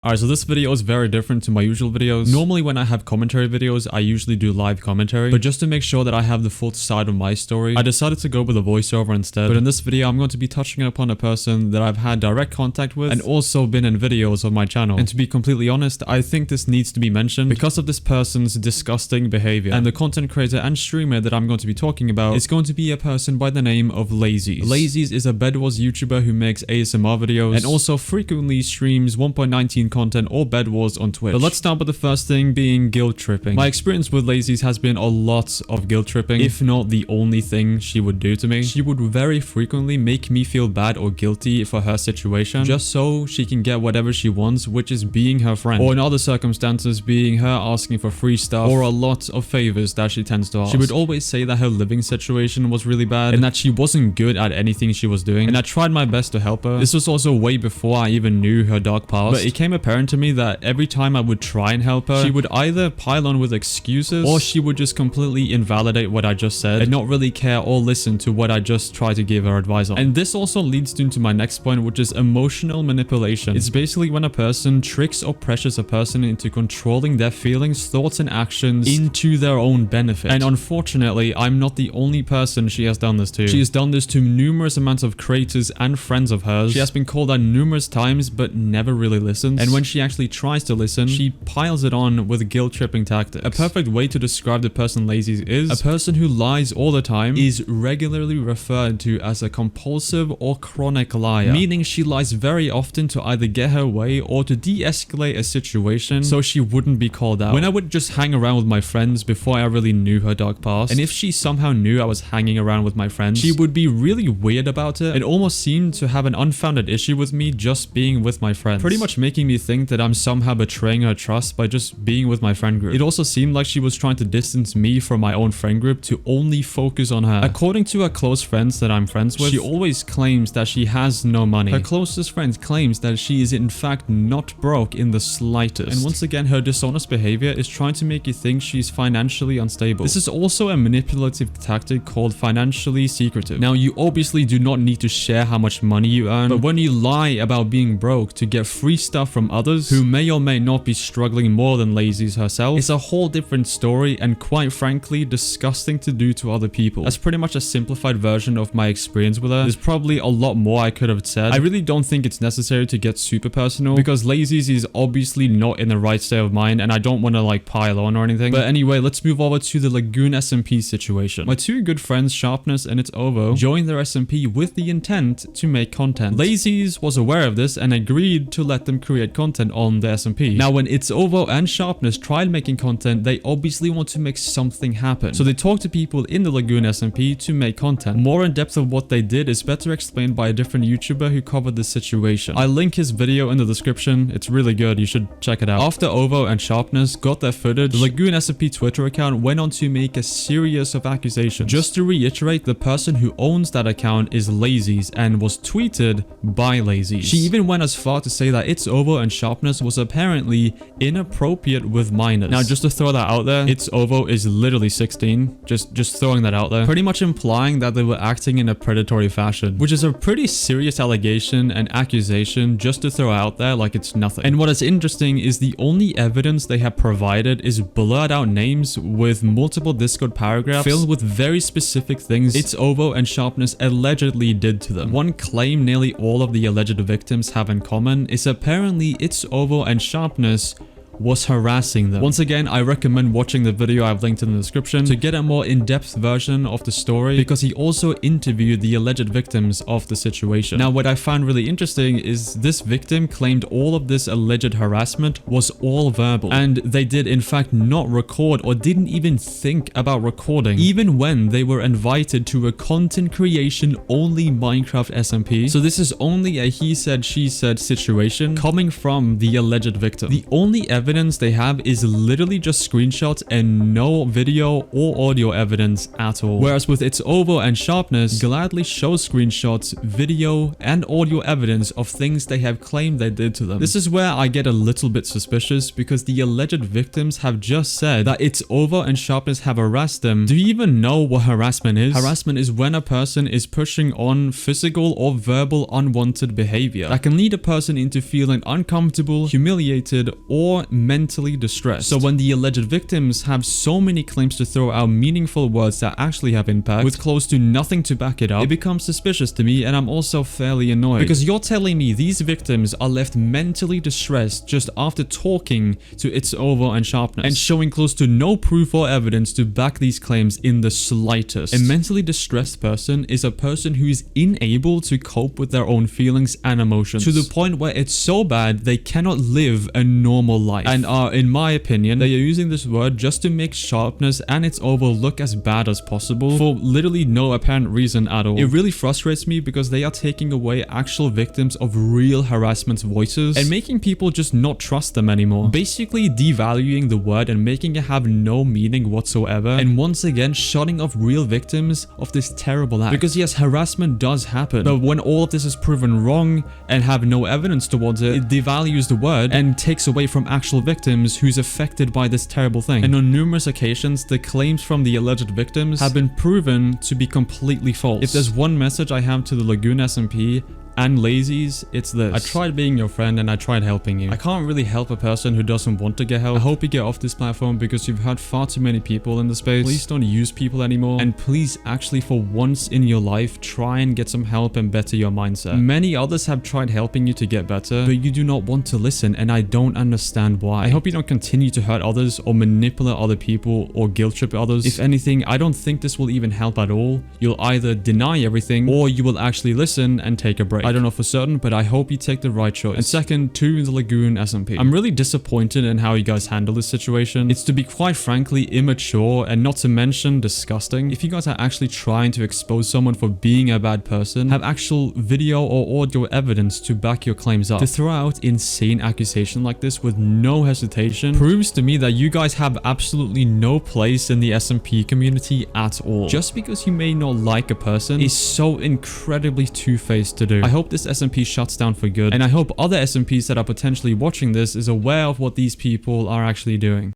Alright, so this video is very different to my usual videos. Normally when I have commentary videos, I usually do live commentary, but just to make sure that I have the full side of my story, I decided to go with a voiceover instead. But in this video, I'm going to be touching upon a person that I've had direct contact with and also been in videos of my channel. And to be completely honest, I think this needs to be mentioned because of this person's disgusting behavior. And the content creator and streamer that I'm going to be talking about is going to be a person by the name of Lazies. Lazies is a Bed Wars YouTuber who makes ASMR videos and also frequently streams 1.19 content or Bed Wars on Twitch. But let's start with the first thing being guilt tripping. My experience with Lazies has been a lot of guilt tripping, if not the only thing she would do to me. She would very frequently make me feel bad or guilty for her situation just so she can get whatever she wants, which is being her friend, or in other circumstances being her asking for free stuff or a lot of favors that she tends to ask. She would always say that her living situation was really bad and that she wasn't good at anything she was doing, and I tried my best to help her. This was also way before I even knew her dark past, but it came apparent to me that every time I would try and help her, she would either pile on with excuses or she would just completely invalidate what I just said and not really care or listen to what I just tried to give her advice on. And this also leads into my next point, which is emotional manipulation. It's basically when a person tricks or pressures a person into controlling their feelings, thoughts, and actions into their own benefit. And unfortunately, I'm not the only person she has done this to. She has done this to numerous amounts of creators and friends of hers. She has been called out numerous times but never really listens. And when she actually tries to listen, she piles it on with guilt tripping tactics. A perfect way to describe the person Lazies is: a person who lies all the time is regularly referred to as a compulsive or chronic liar, meaning she lies very often to either get her way or to de-escalate a situation so she wouldn't be called out. When I would just hang around with my friends before I really knew her dark past, and if she somehow knew I was hanging around with my friends, she would be really weird about it and almost seemed to have an unfounded issue with me just being with my friends, pretty much making me think that I'm somehow betraying her trust by just being with my friend group. It also seemed like she was trying to distance me from my own friend group to only focus on her. According to her close friends that I'm friends with, she always claims that she has no money. Her closest friend claims that she is in fact not broke in the slightest. And once again, her dishonest behavior is trying to make you think she's financially unstable. This is also a manipulative tactic called financially secretive. Now, you obviously do not need to share how much money you earn, but when you lie about being broke to get free stuff from others who may or may not be struggling more than Lazies herself, it's a whole different story and quite frankly disgusting to do to other people. That's pretty much a simplified version of my experience with her. There's probably a lot more I could have said. I really don't think it's necessary to get super personal because Lazies is obviously not in the right state of mind and I don't want to like pile on or anything. But anyway, let's move over to the Lagoon SMP situation. My two good friends, Sharpness and It's Ovo, joined their SMP with the intent to make content. Lazies was aware of this and agreed to let them create content on the SMP. Now, when It's Ovo and Sharpness tried making content, they obviously want to make something happen. So they talked to people in the Lagoon SMP to make content. More in depth of what they did is better explained by a different YouTuber who covered this situation. I'll link his video in the description. It's really good. You should check it out. After Ovo and Sharpness got their footage, the Lagoon SMP Twitter account went on to make a series of accusations. Just to reiterate, the person who owns that account is Lazies and was tweeted by Lazies. She even went as far to say that It's Ovo and Sharpness was apparently inappropriate with minors. Now, just to throw that out there, It's Ovo is literally 16. Just throwing that out there. Pretty much implying that they were acting in a predatory fashion, which is a pretty serious allegation and accusation just to throw out there like it's nothing. And what is interesting is the only evidence they have provided is blurred out names with multiple Discord paragraphs filled with very specific things It's Ovo and Sharpness allegedly did to them. One claim nearly all of the alleged victims have in common is apparently It's Ovo and Sharpness was harassing them. Once again, I recommend watching the video I've linked in the description to get a more in-depth version of the story because he also interviewed the alleged victims of the situation. Now, what I found really interesting is this victim claimed all of this alleged harassment was all verbal, and they did in fact not record or didn't even think about recording, even when they were invited to a content creation only Minecraft SMP. So this is only a he said, she said situation coming from the alleged victim. The only evidence evidence they have is literally just screenshots and no video or audio evidence at all. Whereas with It's Over and Sharpness, gladly shows screenshots, video, and audio evidence of things they have claimed they did to them. This is where I get a little bit suspicious because the alleged victims have just said that It's Over and Sharpness have harassed them. Do you even know what harassment is? Harassment is when a person is pushing on physical or verbal unwanted behavior that can lead a person into feeling uncomfortable, humiliated, or mentally distressed. So when the alleged victims have so many claims to throw out meaningful words that actually have impact with close to nothing to back it up, it becomes suspicious to me, and I'm also fairly annoyed because you're telling me these victims are left mentally distressed just after talking to It's Over and Sharpness and showing close to no proof or evidence to back these claims in the slightest. A mentally distressed person is a person who is unable to cope with their own feelings and emotions to the point where it's so bad they cannot live a normal life, and are, in my opinion, they are using this word just to make Sharpness and It's Over look as bad as possible for literally no apparent reason at all. It really frustrates me because they are taking away actual victims of real harassment's voices and making people just not trust them anymore, basically devaluing the word and making it have no meaning whatsoever, and once again shutting off real victims of this terrible act. Because yes, harassment does happen, but when all of this is proven wrong and have no evidence towards it, it devalues the word and takes away from actual victims who's affected by this terrible thing. And on numerous occasions, the claims from the alleged victims have been proven to be completely false. If there's one message I have to the Lagoon SMP and lazies, it's this: I tried being your friend and I tried helping you. I can't really help a person who doesn't want to get help. I hope you get off this platform because you've hurt far too many people in the space. Please don't use people anymore, and please actually for once in your life try and get some help and better your mindset. Many others have tried helping you to get better, but you do not want to listen, and I don't understand why. I hope you don't continue to hurt others or manipulate other people or guilt trip others. If anything, I don't think this will even help at all. You'll either deny everything or you will actually listen and take a break. I don't know for certain, but I hope you take the right choice. And second, to the Lagoon SMP. I'm really disappointed in how you guys handle this situation. It's, to be quite frankly, immature and not to mention disgusting. If you guys are actually trying to expose someone for being a bad person, have actual video or audio evidence to back your claims up. To throw out insane accusation like this with no hesitation proves to me that you guys have absolutely no place in the SMP community at all. Just because you may not like a person is so incredibly two-faced to do. I hope this SMP shuts down for good, and I hope other SMPs that are potentially watching this is aware of what these people are actually doing.